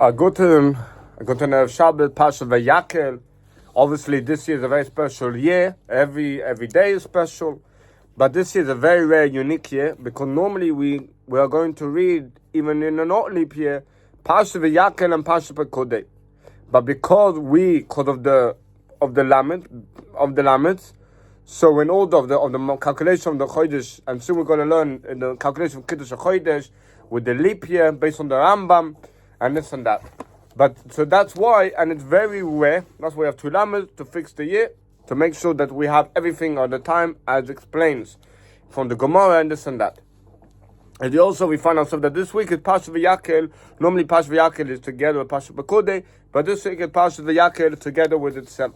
Guten Shabbat, Pasha Vayakel. Obviously, this year is a very special year. Every day is special. But this year is a very rare, unique year because normally we are going to read, even in a not leap year, Pasha Vayakel and Pasha Pekodei. But because of the Lamets, so in order of the calculation of the Chodesh, and soon we're going to learn in the calculation of Kiddush Chodesh with the leap year based on the Rambam and this and that. But so that's why, and it's very rare. That's why we have two Lamets to fix the year, to make sure that we have everything all the time as explains from the Gemara and this and that. And also we find ourselves that this week is Pasha V'Yakel. Normally Pasha V'Yakel is together with Pasha Pekodei, but this week is Pasha V'Yakel together with itself.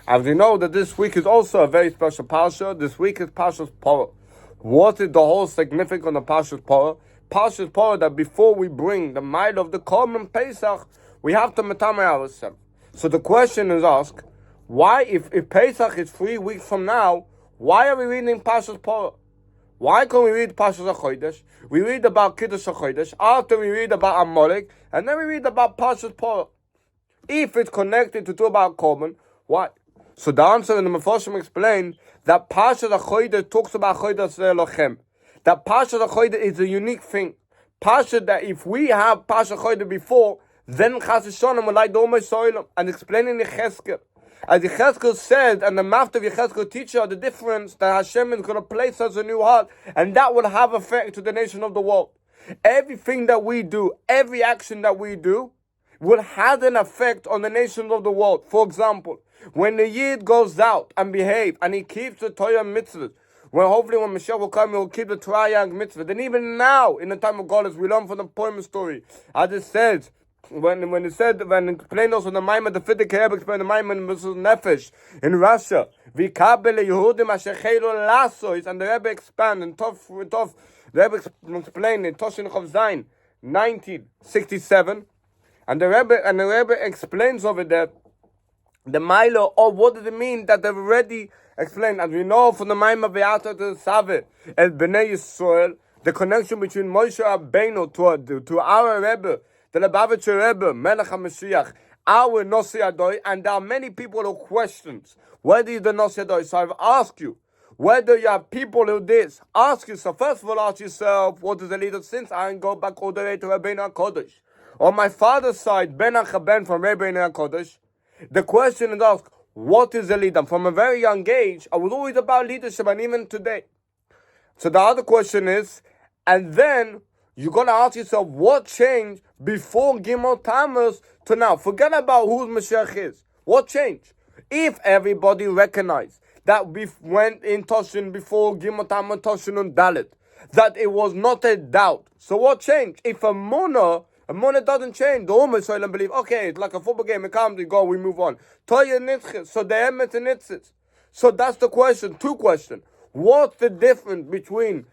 As we know that this week is also a very special Pasha. This week is Pasha's Porah. What is the whole significance of Pasha's Porah? Pasha's Porah, that before we bring the mile of the Korban Pesach, we have to metamei ourselves. So the question is asked, why, if Pesach is 3 weeks from now, why are we reading Pasha's Porah? Why can't we read Pasha's Chodesh? We read about Kiddush Chodesh, after we read about Amalek, and then we read about Pasha's Porah. If it's connected to talk about Korban, why? So the answer in the Mefarshim explained that Pasha's Chodesh talks about Chodesh Elochem. That Pasha's Chodesh is a unique thing. Pasha, that if we have Pasha's Chodesh before, then Chas V'Shalom will like the Umay Soilam, and explaining Yechezkel. As Yechezkel said, and the Mafta of Yechezkel teacher, the difference that Hashem is going to place us a new heart, and that will have effect to the nation of the world. Everything that we do, every action that we do, will have an effect on the nations of the world. For example, when the Yid goes out and behave, and he keeps the Torah mitzvahs, when Mashiach will come, he will keep the Torah mitzvah. Then even now, in the time of Golus, we learn from the poem story, as it says, when it explained also the Maimon, the Fidik Rebbe explained the Maimon Nefesh in Russia, Vikabe Yehudim Asher Chelo Lasois, and the Rebbe expand and the Rebbe explained in Toshin Chav Zayin 1967, and the Rebbe explains over there the Milo, or what does it mean that they've already explained. As we know from the Maimon Be'ata to the Saveh El Bnei Yisrael, the connection between Moshe Rabbeinu to our Rebbe, the Lubavitcher Rebbe, Melech HaMashiach, our Nosei Adoi, and there are many people who questions whether he's the Nosei Adoi. So I've asked you, whether you have people who this, ask yourself, first of all, ask yourself, what is the leader since I go back all the way to Rabbeinu HaKodesh? On my father's side, Ben HaChaben from Rabbeinu HaKodesh, the question is asked, what is the leader? From a very young age, I was always about leadership, and even today. So the other question is, and then you're going to ask yourself, what changed before Gimel Tammuz to now? Forget about who Mashiach is. What changed? If everybody recognized that we went in Toshin before Gimel Tammuz, Toshin and Dalit, that it was not a doubt. So what changed? If a Munah doesn't change. The Umay Soilam believe, okay, it's like a football game, it comes, we go, we move on. Toya Nitzchis, so the Emet and Nitzchis. So that's the question, two questions. What's the difference between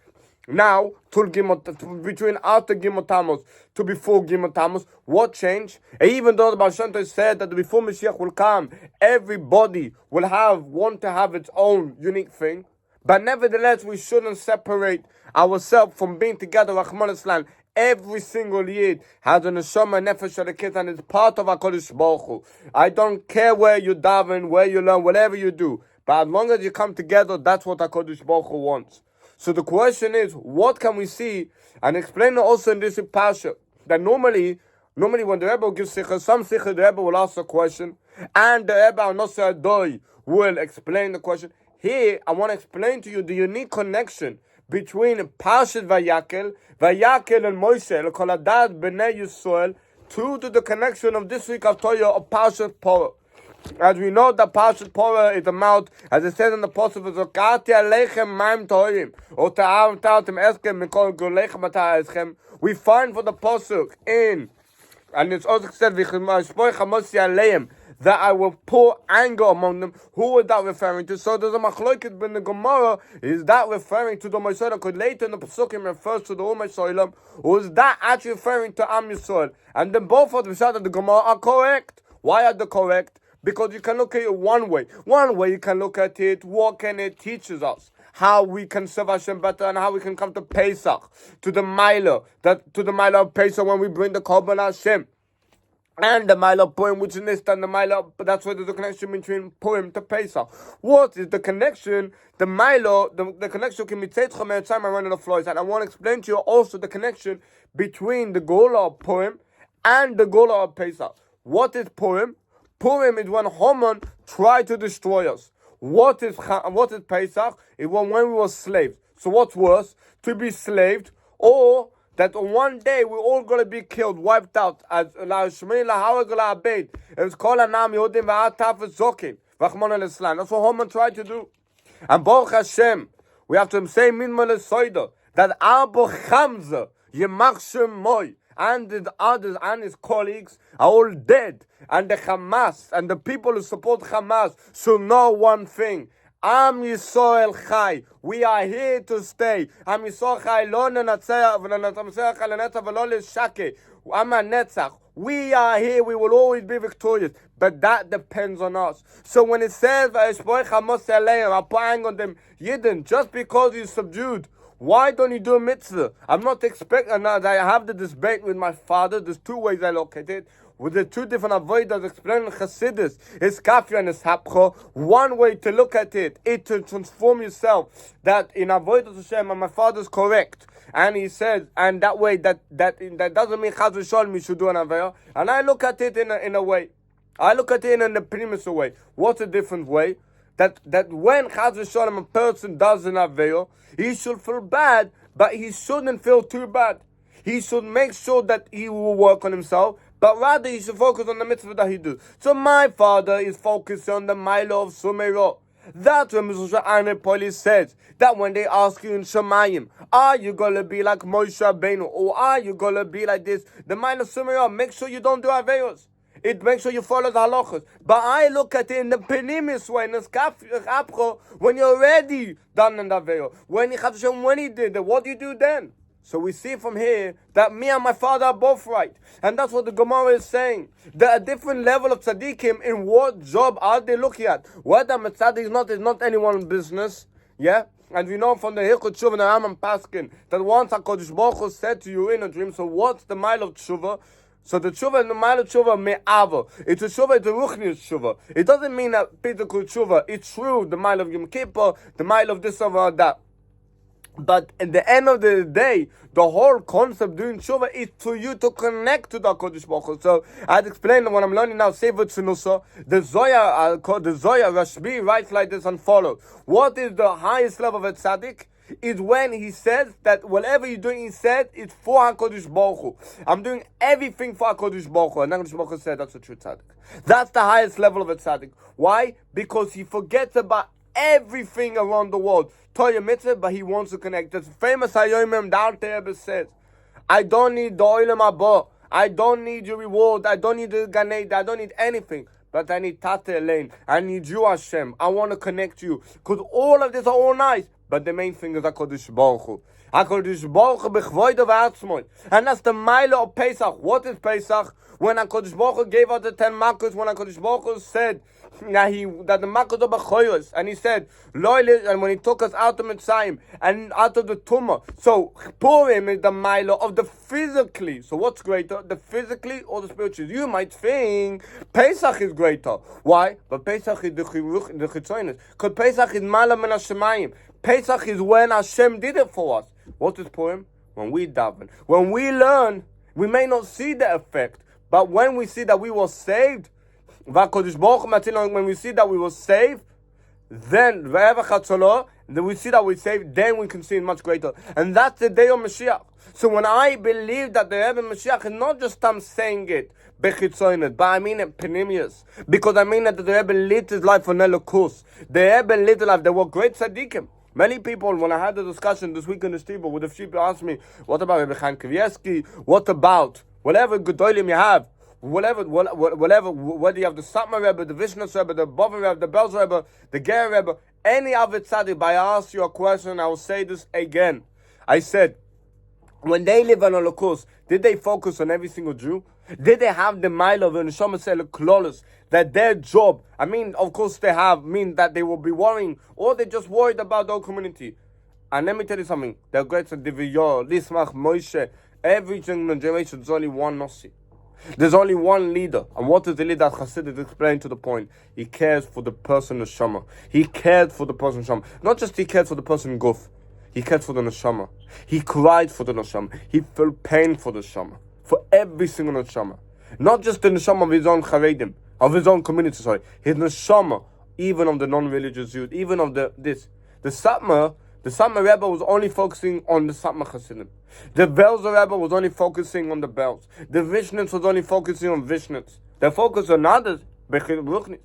now, between after Gimel Tammuz to before Gimel Tammuz? What changed? And even though the Baal Shem Tov said that before Mashiach will come, everybody will want to have its own unique thing, but nevertheless, we shouldn't separate ourselves from being together, Rahman Islam. Every single Yid has a neshama nefesh alekit, and it's part of HaKadosh Baruch Hu. I don't care where you daven, where you learn, whatever you do, but as long as you come together, that's what HaKadosh Baruch Hu wants. So the question is, what can we see? And explain also in this Pasha, that normally when the Rebbe gives Sikha, some Sikha, the Rebbe will ask a question, and the Rebbe Nosei Adoi will explain the question. Here, I want to explain to you the unique connection between Parshat Vayakel and Moshe, Koladat Bnei Yisrael, to the connection of this week of Torah of Parshat Porah. As we know that Parshat Porah is the mouth, as it says in the Pasuk, Zokati Aleichem Maim Torim, or Ta'av Ta'atim Eskem Mikol Golechem Ata Eschem. We find for the Pasuk in, and it's also said, V'chimoy Chamosi Aleim, that I will pour anger among them. Who is that referring to? So there's a machlokes in the Gemara. Is that referring to the Umay Soilam? Because later in the Pesukim refers to the Umay Soilam. Or is that actually referring to Am Yisrael? And then both of the Pshat of the Gemara are correct. Why are they correct? Because you can look at it one way. One way you can look at it, what can it teaches us? How we can serve Hashem better, and how we can come to Pesach, to the Mila of Pesach when we bring the Korban Hashem. and the Milo Purim, which is this, and the Milo, but that's why there's a connection between Purim to Pesach. What is the connection? The Milo, the connection can be Tzedcha Me'etzayim and running the floors. And I want to explain to you also the connection between the Gola of Purim and the Gola of Pesach. What is Purim? Purim is when Haman tried to destroy us. What is Pesach? It was when we were slaves. So what's worse? To be slaved, or that one day we're all going to be killed, wiped out. As That's what Haman tried to do. And Baruch Hashem, we have to say that Abu Hamza, Yemach Shem Moy, and the others and his colleagues are all dead. And the Hamas and the people who support Hamas should know one thing. Am Yisrael Chai. We are here to stay. Am Yisrael Chai. Lo nenatzach v'lo l'shake. Am netzach. We are here. We will always be victorious. But that depends on us. So when it says, I'm putting on them Yidden, just because you're subdued, why don't you do a mitzvah? I'm not expecting. I have the debate with my father. There's two ways I look at it. With the two different avodas explaining Chassidus, it's kafir and it's hapcho. One way to look at it is to transform yourself. That in avodas Hashem, and my father's correct, and he says, and that way that doesn't mean Chaz v'Shalom you should do an avera. And I look at it in a way. I look at it in a premise way. What's a different way? That when Chaz v'Shalom a person does an avera, he should feel bad, but he shouldn't feel too bad. He should make sure that he will work on himself, but rather he should focus on the mitzvah that he does. So my father is focused on the Milo of Sumeiro. That's when Mr. Arne Poli says that when they ask you in Shemayim, are you going to be like Moshe Rabbeinu, or are you going to be like this? The Milo of Sumeiro, make sure you don't do Averos. It makes sure you follow the halachas. But I look at it in the penimis way, in the skapcho, when you're already done in the Avero. When he did it, what do you do then? So we see from here that me and my father are both right. And that's what the Gemara is saying. There are different level of tzaddikim in what job are they looking at. Whether a tzaddik is not anyone's business. Yeah? And we know from the Hilchot Tshuva and the Rambam Paskin that once HaKadosh Baruch Hu said to you in a dream, so what's the mile of Tshuva? So the tshuva and the mile of tshuva me'ava. It's a tshuva, it's a ruchnius tshuva. It doesn't mean that physical tshuva. It's true, the mile of Yom Kippur, the mile of this or that. But at the end of the day, the whole concept doing tshuva is to you to connect to the Kodesh Baruch Hu. So I'd explain what I'm learning now. Sefer Tzinusa, the Zohar Rashbi writes like this and follows. What is the highest level of a tzaddik? Is when he says that whatever you're doing, he said, it's for HaKadosh Baruch Hu. I'm doing everything for HaKadosh Baruch Hu. And HaKadosh Baruch Hu said that's a true tzaddik. That's the highest level of a tzaddik. Why? Because he forgets about everything around the world. Torah mitzvah, but he wants to connect. The famous Hayomim down there says, I don't need the Olam Haba. I don't need your reward. I don't need the Ganed. I don't need anything. But I need Tate Elaine. I need you, Hashem. I want to connect you. Because all of this are all nice. But the main thing is HaKadosh Baruch Hu. HaKadosh Baruch Hu b'chvoido v'atzmoi. And that's the mile of Pesach. What is Pesach? When HaKadosh Baruch Hu gave out the 10 Makkos, when HaKadosh Baruch Hu said that the Makkos are b'choyos, and he said, and when he took us out of Mitzrayim and out of the Tumah. So Purim is the mile of the physically. So what's greater, the physically or the spiritual? You might think Pesach is greater. Why? But Pesach is the chitzonis. Because Pesach is mala min hashemayim. Pesach is when Hashem did it for us. What is Purim? When we daven. When we learn, we may not see the effect, but when we see that we were saved, when we see that we were saved, then we see that we're saved, then we can see it much greater. And that's the day of Mashiach. So when I believe that the Rebbe Mashiach is not just I'm saying it, but I mean it penimius. Because I mean that the Rebbe lived his life for Nelukus. The Rebbe lived his life. There were great tzaddikim. Many people, when I had the discussion this week in the steeple with the sheep, asked me, what about Rebbe Chaim Kavieski? What about whatever Gedolim you have? Whatever, whether you have the Satmar Rebbe, the Vishnu Rebbe, the Bava Rebbe, the Belz Rebbe, the Ger Rebbe, any other tzaddik, but I ask you a question, I will say this again. I said, when they live on Holocaust, did they focus on every single Jew? Did they have the mile of Neshama Sele Klolos, that their job, I mean, of course they have, mean that they will be worrying, or they just worried about the whole community. And let me tell you something, the great Diviyor, Lismach, Moshe, every generation is only one Nossi. There's only one leader. And what is the leader? Chassidus explained to the point. He cares for the person neshama. He cared for the person neshama. Not just he cared for the person guf. He cared for the neshama. He cried for the neshama. He felt pain for the neshama. For every single neshama. Not just the neshama of his own charedim, of his own community, sorry. His neshama, even of the non-religious youth, even of the Satmar Rebbe was only focusing on the Satmar Hasidim. The Belzer Rebbe was only focusing on the bells. The Vishnitz was only focusing on Vishnitz. They focused on others, but the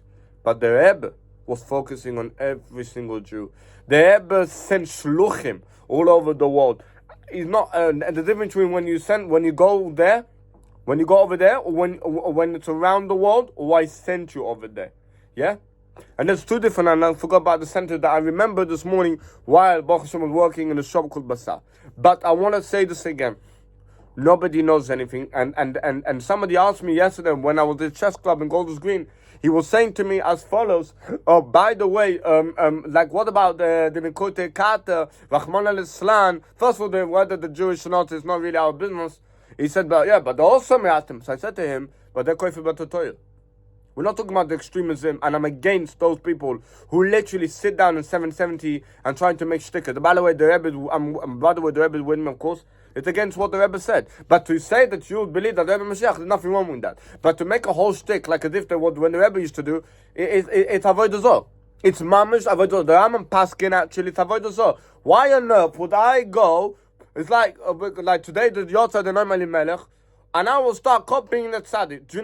Rebbe was focusing on every single Jew. The Rebbe sent shluchim all over the world. It's not the difference between when you go over there, or when it's around the world, or I sent you over there. Yeah? And there's two different, and I forgot about the sentence that I remember this morning while Baruch Hashem was working in a shop called Basar. But I want to say this again. Nobody knows anything. And somebody asked me yesterday when I was at the chess club in Golders Green, he was saying to me as follows, oh, by the way, like what about the Nikote Kata, Rahman al-Islam, first of all, whether the Jewish or not is not really our business. He said, but they're also me'atim. So I said to him, but they're koifer b'totoyer. We're not talking about the extremism, and I'm against those people who literally sit down in 770 and trying to make shticker. By the way, the Rebbe is with me, of course. It's against what the Rebbe said. But to say that you believe that the Rebbe Mashiach, there's nothing wrong with that. But to make a whole shtick like as if when the Rebbe used to do, it's avodah zarah. It's mamish avodah zarah. The Rambam Paskin actually, it's avodah zarah. Why on earth would I go? It's like today the Yotza the Noimali Melech. And I will start copying the tzaddik. Do you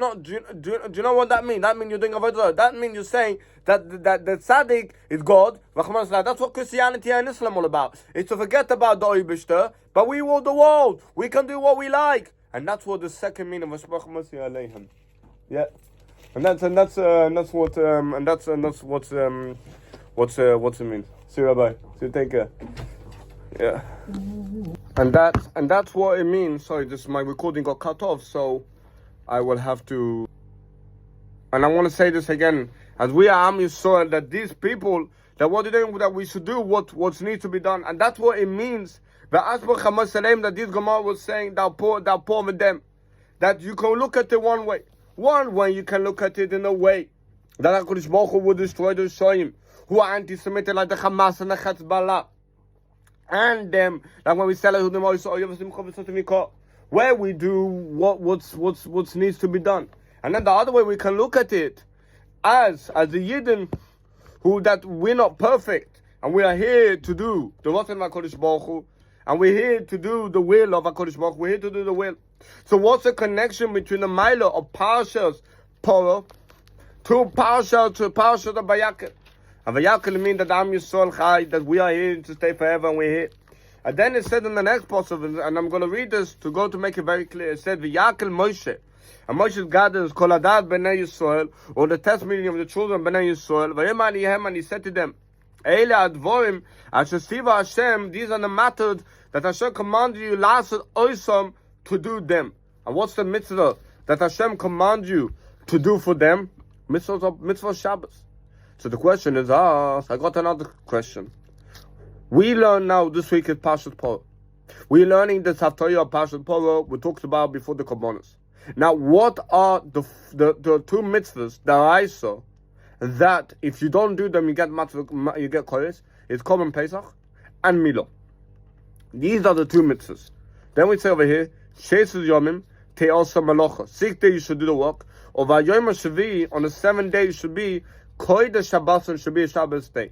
know what that means? That means you're doing avodah zarah. That means you're saying that the tzaddik is God. That's what Christianity and Islam all about. It's to forget about the Oibishter, but we rule the world. We can do what we like, and that's what the second meaning of Hashbach Masih Aleichem. Yeah, and that's what it means. See you, Rabbi. See you. Take care. Yeah. And that's what it means. Sorry, my recording got cut off, so I will have to. And I want to say this again, as we are Am Yisrael, that these people, that what they're doing, that we should do what needs to be done, and that's what it means. That this Gemara was saying, thou poor with them, that you can look at it one way. One way you can look at it in a way that HaKadosh Baruch Hu would destroy the Shoyim, who are anti-Semitic like the Hamas and the Hezbollah. And them, like when we sell it, where we do what needs to be done. And then the other way we can look at it as the Yidden, who that we're not perfect, and we are here to do the Ratzon of HaKadosh Baruch Hu, and we're here to do the will of HaKadosh Baruch Hu. We're here to do the will. So what's the connection between the Milo of Parshas Torah to Parshas of Vayakel? And Vayakel means that Am Yisrael Chai, that we are here to stay forever, and we're here. And then it said in the next passage, and I'm going to read this to make it very clear. It said, Vayakel Moshe. And Moshe gathers Kol Adat Bnei Yisrael, or the testimony of the children of Bnei Yisrael. Vayem Alihem, and he said to them, Eile Advorim, Asher Siva Hashem, these are the matters that Hashem commanded you last Oisam to do them. And what's the mitzvah that Hashem commanded you to do for them? Mitzvah Shabbos. So the question is asked. I got another question. We learn now this week is Parshat Porah. We're learning the Haftarah of Parshat Porah we talked about before the Korbanos. Now, what are the two mitzvahs that I saw that if you don't do them, you get kodesh? It's Korban Pesach and Milah. These are the two mitzvahs. Then we say over here, Shesus Yomim Te'osa Malacha. 6 days you should do the work. Or Vayom HaShavi, on the 7th day you should be Kodesh Shabbos, and should be a Shabbos day.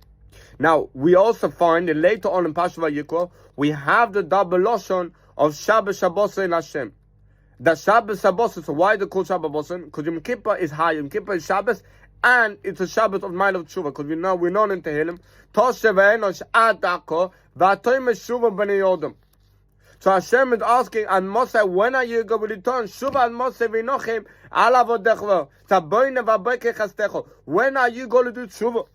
Now, we also find that later on in Parshat Vayikra, we have the double lashon of Shabbos Shabbos in Hashem. The Shabbos Shabbos, so why they call Shabbos? Because Yom Kippur is high, Yom Kippur is Shabbos, and it's a Shabbos of Mile of Tshuva, because we're known in Tehillim, Toshe ve'enosh ad dako, v'atoy meshuva b'nei Yodam. So Hashem is asking, and Moshe, when are you going to return? Shuva and Moshe v'inochim ala vodechva, taboyne v'abeke chastecho. When are you going to do Tshuva?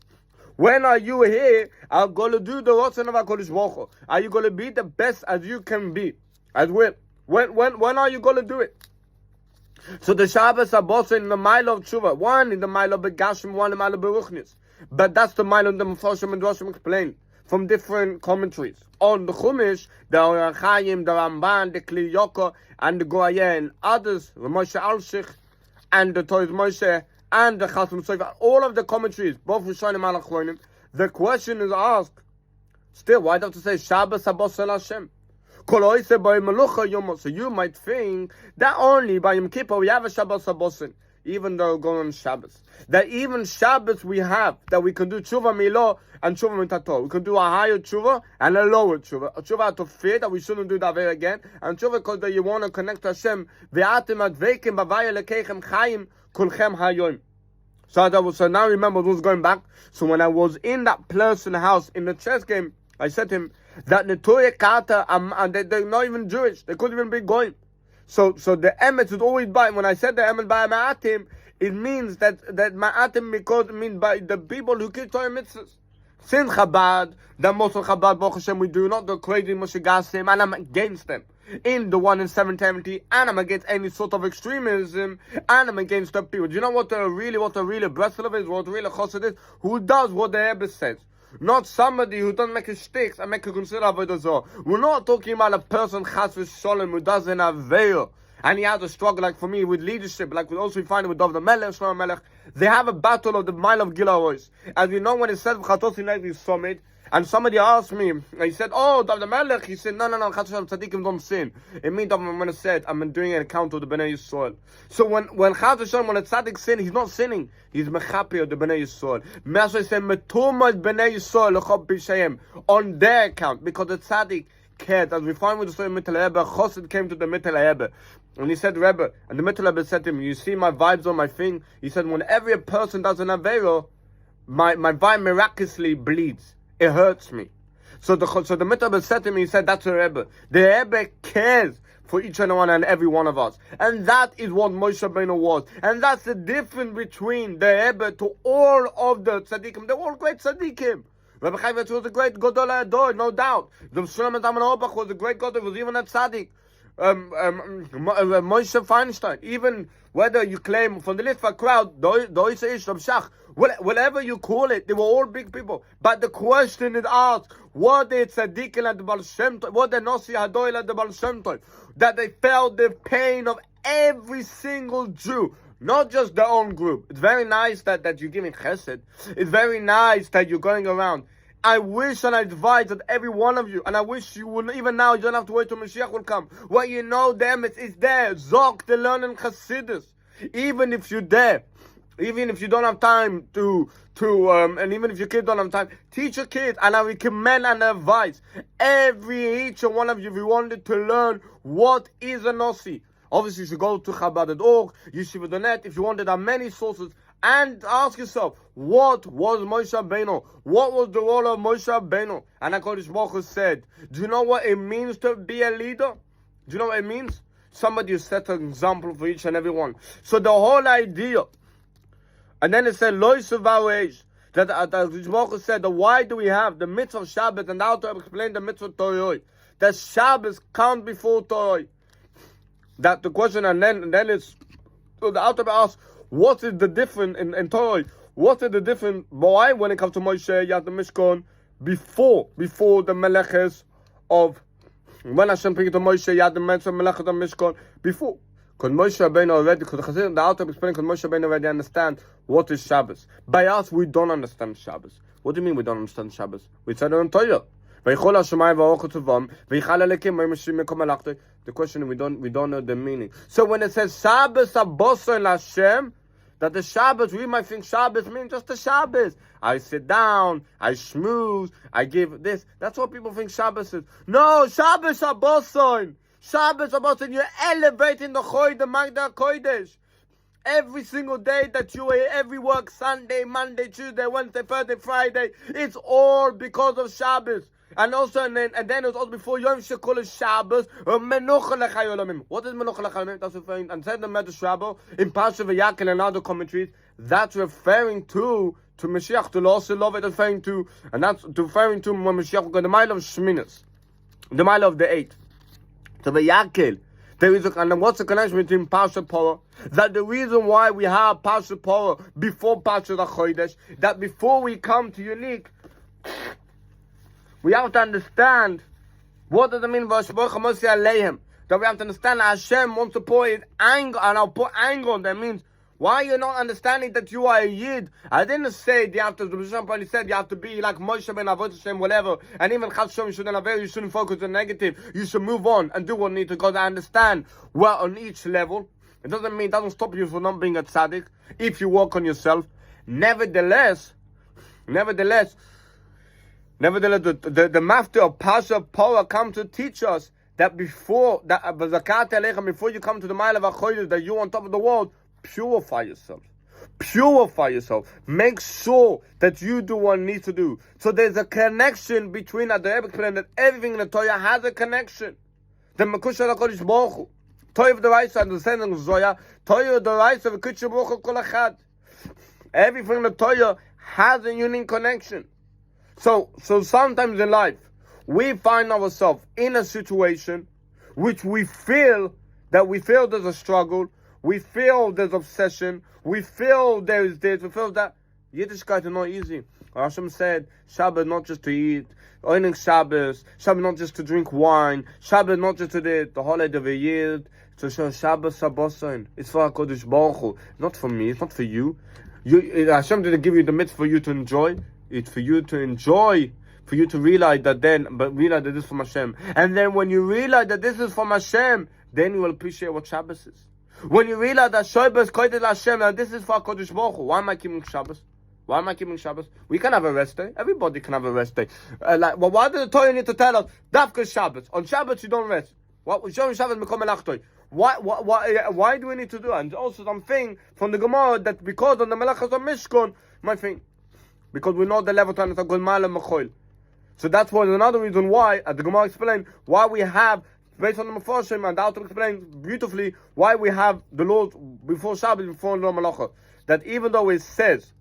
When are you here? Are going to do the Ratzon of HaKadosh Baruch Hu? Are you going to be the best as you can be? As well. When are you going to do it? So the Shabbos are both in the mile of Tshuva. One in the mile of Begashim, one in the mile of Beruchnis. But that's the mile of the Mefarshim and Roshim explained. from different commentaries. On the Chumash, the Or HaChaim, the Ramban, the Kli Yakar, and the Goyah, and others, the Moshe Alshich, and the Torah Moshe, and the Chasam Sofer, all of the commentaries, both Rishonim and Achronim, the question is asked, still, why do you have to say Shabbos Habos El Hashem? So you might think that only by Yom Kippur we have a Shabbos Habosin, even though going on Shabbos. That even Shabbos we have, that we can do Tshuva Milo and Tshuva Mitato. We can do a higher Tshuva and a lower Tshuva. A Tshuva out of fear that we shouldn't do that very again. And Tshuva because that you want to connect to Hashem. Ve'atim adveikim b'vaya lekeichem chayim kulchem hayoim. So now remember who's going back. So when I was in that person's house in the chess game, I said to him that Netuye Kata, and they're not even Jewish. They couldn't even be going. So the emet is always by. When I said the emet by Ma'atim, it means that Ma'atim because it means by the people who keep Torah mitzvahs. Since Chabad, the most of Chabad, Baruch Hashem, we do not the crazy Moshe Gassim, and I'm against them. In the one in 770, and I'm against any sort of extremism, and I'm against the people. Do you know what the really Breslov is, what the really Chosed is? Who does what the Rebbe says. Not somebody who doesn't make a shtick and make a consider avodah zarah. We're not talking about a person chas v'sholem who doesn't have veil and he has a struggle like for me with leadership, like we also find it with David Melech, Shlomo Melech. They have a battle of the mile of Gilarois. As we know when it says Chatos Inagri Summit, and somebody asked me, and he said, "Oh, David Melech," he said, "No, Chatos Tzadikim don't sin." It means that when I said I'm doing an account of the Bnei Yisrael. So when Chatos when a tzaddik sin, he's not sinning. He's mechapi of the Bnei Yisrael. Me'aseh say metumah Bnei Yisrael lechop b'shayim on their account because the tzaddik cared. As we find with the story of Mittel Rebbe, Chosed came to the Mittel Rebbe and he said, "Rebbe," and the Mittel Rebbe said to him, "You see my vibes on my thing?" He said, "Whenever a person does an avero, my vibe miraculously bleeds. It hurts me." So the Mittel Rebbe said to me, he said, "That's a Rebbe. The Rebbe cares for each and one and every one of us." And that is what Moshe Rabbeinu was. And that's the difference between the Rebbe to all of the tzaddikim. They're all great tzaddikim. Rabbi Chaim was a great Gadol Ador, no doubt. The Shlomo Zalman Auerbach was a great Gadol, was even a tzaddik. Moshe Feinstein, even whether you claim from the Litva crowd, whatever you call it, they were all big people. But the question is asked, what the tzaddikim at the Baal Shem Tov, what the Nossi Hadoil at the Baal Shem Tov, that they felt the pain of every single Jew, not just their own group. It's very nice that you're giving chesed. It's very nice that you're going around. I wish and I advise that every one of you, and I wish you would, even now, you don't have to wait till Mashiach will come. What you know, them, it's there. Zok, the learning Chassidus. Even if you're there, even if you don't have time and even if your kids don't have time, teach your kids, and I recommend and advise each and one of you, if you wanted to learn what is a Nossi. Obviously, you should go to Chabad.org, Yeshiva.net, if you wanted. There are many sources. And ask yourself, what was Moshe Rabbeinu? What was the role of Moshe Rabbeinu? And HaKadosh Baruch Hu said, do you know what it means to be a leader? Do you know what it means? Somebody who set an example for each and every one. So the whole idea, and then it said, Lo Yisavav that HaKadosh Baruch Hu said, why do we have the mitzvah of Shabbat? And now to explain the mitzvah of Torah. That Shabbat comes before Torah. That the question, and then it's, so the Alter asks, what is the difference in Torah? What is the difference? Why, when it comes to Moshe, you have the Mishkan before the Meleches of, when Hashem bring it to Moshe, you have the Meleches of Mishkan before. Because Moshe Rabbeinu already, because the Alter explained, because Moshe Rabbeinu already understand what is Shabbos. By us, we don't understand Shabbos. What do you mean we don't understand Shabbos? We said it on Torah. The question is, we don't know the meaning. So when it says Shabbos Aboso Hashem, that the Shabbos, we might think Shabbos means just the Shabbos. I sit down, I schmooze, I give this. That's what people think Shabbos is. No, Shabbos Aboso. Shabbos Aboso, you're elevating the Choy, the Magda Kodesh. Every single day that you are, every work, Sunday, Monday, Tuesday, Wednesday, Thursday, Friday, it's all because of Shabbos. And also, and then it was also before Yom Shekol Shabbos, Menucha L'Chayolamim. What is Menucha L'Chayolamim? That's referring, and said the Medrash Rabbah in Pashas Vayakil and other commentaries, that's referring to Mashiach, to Lo Love it, referring to, and that's referring to when Mashiach got the mile of Shminas, the mile of the 8th. So Vayakil, there is and what's the connection between Parshat Porah? That the reason why we have Parshat Porah before Parshat HaChodesh, that before we come to unique, We have to understand what does it mean that we have to understand that Hashem wants to pour His anger, and I'll put anger on them. Means, why you're not understanding that you are a Yid? I didn't say you have to, the Bishop probably said you have to be like Moshe ben Avot Hashem, whatever, and even Chas Shem, you shouldn't focus on negative. You should move on and do what you need to, because I understand well on each level. It doesn't stop you from not being a tzaddik if you work on yourself. Nevertheless, the master of Pasha Power come to teach us that before you come to the mile of Achoyes, that you're on top of the world, purify yourself. Make sure that you do what you need to do. So there's a connection between the Rebbe explained that everything in the Torah has a connection. The Mekushah HaKadosh Baruch Hu, Torah the Raisa, understanding of Zoya, Torah the Raisa, V'Kushah Baruch Hu Kol Echad. Everything in the Torah has a unique connection. So sometimes in life, we find ourselves in a situation which we feel there's a struggle, we feel there's obsession, we feel there's this, we feel that. Yiddishkeit is not easy. Hashem said, Shabbat not just to eat, Oining Shabbos, Shabbat not just to drink wine, Shabbat not just to the holiday of a Yid, to show Shabbat Sabbason. It's for HaKadosh Baruch Hu, not for me, it's not for you. Hashem didn't give you the mitzvah for you to enjoy. It's for you to enjoy, for you to realize that realize that this is from Hashem. And then when you realize that this is from Hashem, then you will appreciate what Shabbos is. When you realize that Shabbos Kodesh Hashem, and this is for HaKadosh Baruch Hu. Why am I keeping Shabbos? We can have a rest day. Everybody can have a rest day. Why does the Torah need to tell us, Dafka Shabbos? On Shabbos you don't rest. Why do we need to do that? And also something from the Gemara that because on the Melachas of Mishkan, my thing, because we know the level to understand Golmal and Mechoil. So that's why another reason why, as the Gemara explained, why we have, based on the Mefarshim, and the author explained beautifully, why we have the laws before Shabbos, before the Malacha. That even though it says,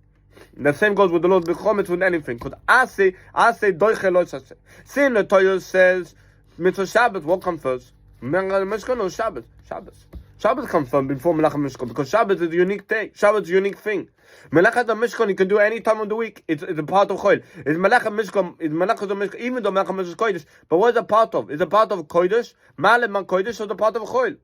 the same goes with the laws before with anything. Because I say, Doiche Lo Shaseh. Seeing the Torah says, Mitzvah Shabbos, what comes first? Mishkan or Shabbos? Shabbos comes first before Melachas Mishkan, because Shabbos is a unique day. Shabbos is a unique thing. Melachas Mishkan you can do any time of the week. It's a part of Choil. It's Melachas Mishkan, even though Melachas Mishkan is Kodesh. But what is a part of? Is a part of Kodesh? Malem and Kodesh, or the part of Choil?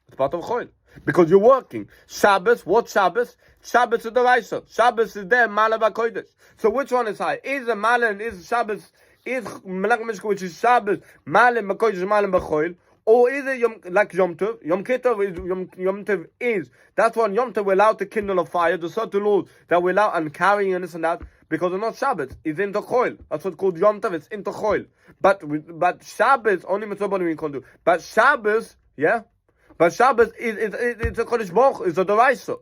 It's part of Choil. Because you're working. Shabbos, what Shabbos? Shabbos is the Raisa. Shabbos is there, Malem and Kodesh. So which one is high? Is a Malem, is Shabbos, is Melachas Mishkan, which is Shabbos, Malem and Kodesh, Malem and Choil? Or is it like Yom Tov? Yom Kippur is Yom Tov is. That's why Yom Tov we're allowed to kindle a fire. There's certain laws that we're allowed and carrying and this and that, because it's not Shabbat. It's in the Choil. That's what's called Yom Tov. It's in the Choil. But Shabbat only mitzvah we can do. But Shabbos, yeah. But Shabbos it's a Kodesh Baruch. It's a Doraisa.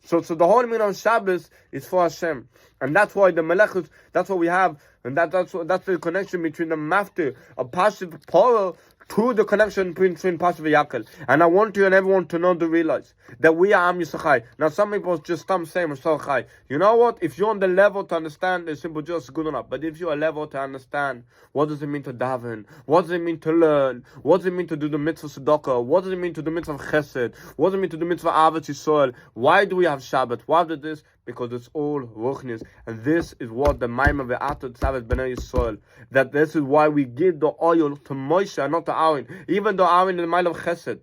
So the whole meaning of Shabbos is for Hashem, and that's why the Melechus. That's what we have, and that's the connection between the Maftir of Pasha Power to the connection between Pasha V'Yakel. And I want you and everyone to know, to realize that we are Am Yisachai. Now some people just stop saying Yisachai. You know what? If you're on the level to understand, it's simple, just good enough. But if you're a level to understand, what does it mean to daven? What does it mean to learn? What does it mean to do the mitzvah tzedakah? What does it mean to do the mitzvah of chesed? What does it mean to do the mitzvah ahavas Yisrael? Why do we have Shabbat? Why do this? Because it's all ruchnis, and this is what the Maimon ve'atot tzavet b'nei Yisrael. That this is why we give the oil to Moshe and not to Aaron, even though Aaron is the mile of Chesed,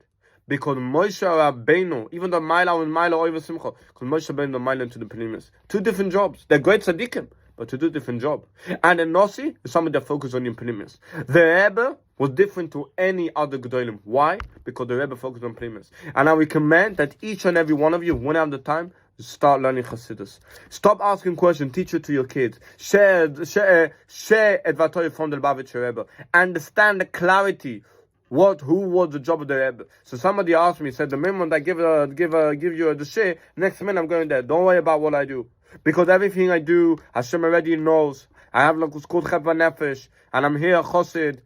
because Moshe Rabbeinu, even though Mile and Mile over Simcha, because Moshe Rabbeinu the mile into the Penimis. Two different jobs. They're great tzaddikim, but to do a different job. And the Nossi is somebody that focuses on the Penimis. The Rebbe was different to any other Gedolim. Why? Because the Rebbe focused on Penimis. And I recommend that each and every one of you, when you have the time, start learning Chassidus. Stop asking questions. Teach it to your kids. Share Edvatoy from the Lubavitcher Rebbe. Understand the clarity. Who was the job of the Rebbe? So somebody asked me, said, the moment I give you the share, next minute I'm going there. Don't worry about what I do, because everything I do, Hashem already knows. I have like what's called Cheva Nefesh, and I'm here Chassid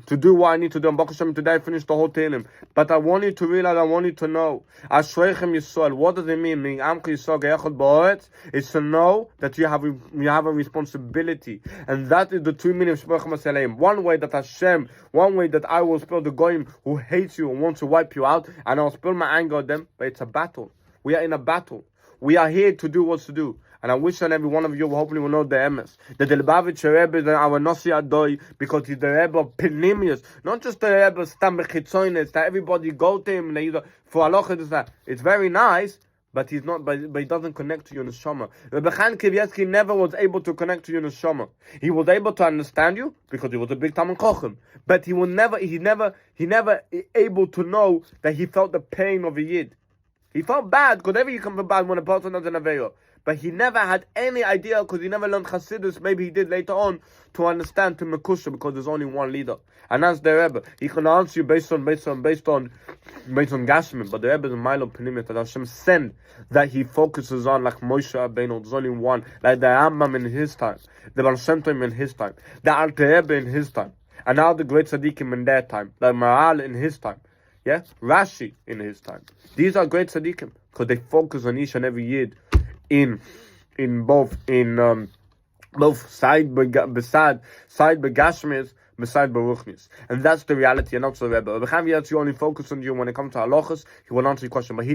to do what I need to do. And Baruch Hashem, today I finished the whole Tehillim. But I want you to realize, I want you to know, Ashreichem Yisrael. What does it mean? Meaning, Amcha Yisrael Ge'echad Ba'aretz. It's to know that you have a responsibility, and that is the true meaning of Shemochem Asaleim. One way that Hashem, one way that I will spell the goyim who hates you and wants to wipe you out, and I'll spill my anger on them. But it's a battle. We are in a battle. We are here to do what to do. and I wish that every one of you hopefully will know the emes. That the Lubavitcher Rebbe is our Nossi Adoi, because he's the Rebbe of Penimius, not just the Rebbe of Stam Bechitzoines, that everybody go to him, and for halacha, it's very nice, but he's not. But he doesn't connect to you in the Shama. Rebbe Chaim Kivieski never was able to connect to you in the Shama. He was able to understand you because he was a big Talmid Chacham, but he never able to know that he felt the pain of a Yid. He felt bad because every you come from bad when a person does an Aveira. But he never had any idea, because he never learned Chassidus. Maybe he did later on, to understand to Mekusha, because there's only one leader, and that's the Rebbe. He can answer you based on Gashmin, but the Rebbe is a mile of Penimit that Hashem send, that he focuses on, like Moshe Rabbeinu. There's only one, like the Rambam in his time, the Baal Shem Tov in his time, the Alter Rebbe in his time, and now the great Tzaddikim in their time, like Maral in his time, yeah, Rashi in his time. These are great Tzaddikim because they focus on each and every Yid in both side begashmis, beside beruchnis, and that's the reality. And also Rebbe Chaim only focus on you when it comes to halachas. He will answer your question, but he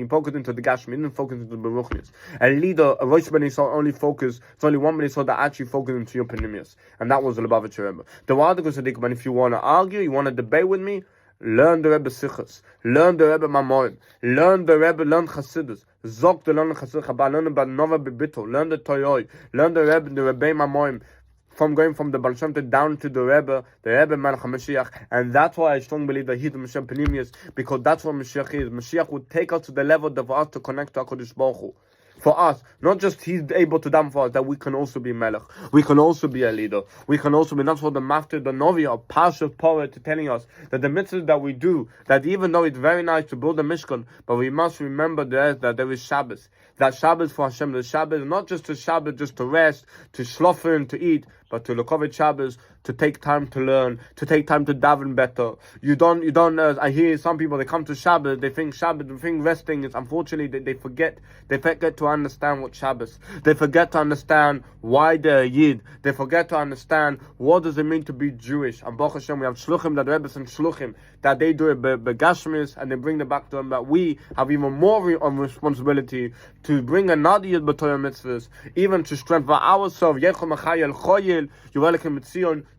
focus into the gashmi. He didn't focus into the beruchnis. A leader, a rosh ben Yisrael, only focus. It's only one ben Yisrael that actually focus into your penimius, and that was the Lubavitcher Rebbe. The Wadago Tzaddik. And if you want to argue, you want to debate with me, learn the Rebbe Sichos, learn the Rebbe Mamorim, learn the Rebbe, learn Chassidus, Zok the learn Chassidus Chabad, learn about Nova Bibito, learn the Toyoi, learn the Rebbe Mamorim, from going from the Baal Shem Tov down to the Rebbe Melech HaMashiach. And that's why I strongly believe that he's the Mashiach Penimius, because that's what Mashiach is. Mashiach would take us to the level that for us to connect to HaKadosh Baruch Hu. For us, not just he's able to done for us, that we can also be Melech, we can also be a leader, we can also be, that's what the Master, the Novi of Parshat Poet telling us, that the mitzvahs that we do, that even though it's very nice to build a Mishkan, but we must remember that there is Shabbos. That Shabbos for Hashem, the Shabbos, not just a Shabbos just to rest, to shlofen, to eat, but to Lukovit Shabbos, to take time to learn, to take time to daven better. You don't. I hear some people, they come to Shabbos, they think resting is, unfortunately, they forget to understand what Shabbos. They forget to understand why they're a Yid. They forget to understand what does it mean to be Jewish. And Baruch Hashem, we have Shluchim, that Rebbe and Shluchim, that they do it begashmis, and they bring it back to them, that we have even more responsibility to bring another Yid b'Torah mitzvahs, even to strengthen ourselves,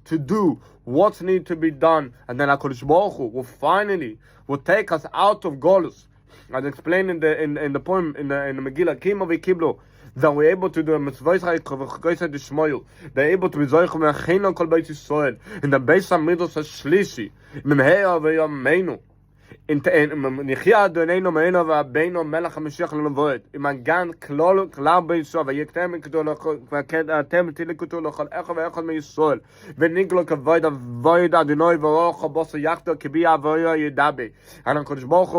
to do what's need to be done, and then HaKadosh Baruch Hu will take us out of Golus. As explained in the poem in the Megillah, Kimo v'Kiblo, that we're able to do a mitzvah. They're able to be zoich v'achinu kol Beit Yisrael in the Beis Hamikdash Shlishi mimheya v'yameinu. In Nichia Adonenu Meinu v'Abbeinu Melech HaMashiach L'Nevoed Imagan Klal B'Yisrael V'Yektem V'Atem Tilikutu L'Chol Echad V'Echad M'Yisrael V'Niglo Kavod Adonai V'Roch Bosa Yachto Kibi Avoya Yedabe. And HaKadosh Baruch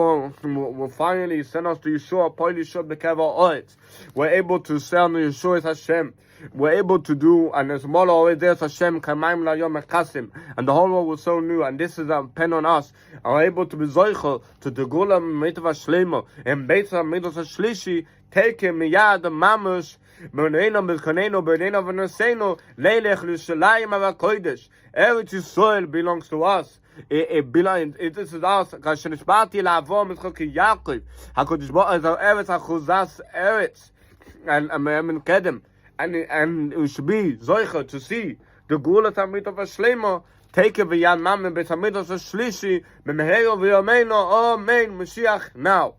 Hu will finally send us to Yeshua, Poil Yeshua B'Kever Oretz. We're able to say on Yeshua is Hashem. We're able to do, and there's more always there's Hashem Kamaim Layom Ekasim, and the whole world was so new, and this is a pen on us. Are able to be zoichel to the Gula Mitva Shlemo and Beit Hamikdash Shlishi, take him miyad mamush. B'neino b'koneno b'neino v'noseno leilech l'Yerushalayim ha'kodesh. Eretz Yisrael belongs to us. This is us. Kashenishbati la'avom mitzchok Yaakov. HaKadosh Baruch Hu is Eretz Achuzas Eretz and Kedem. And we should be zoicha to see the Gula Tamid of Shlema take a v'yan mam Beit Hamikdash Shlishi b'meheyo v'yameinu. Amen. Mashiach now.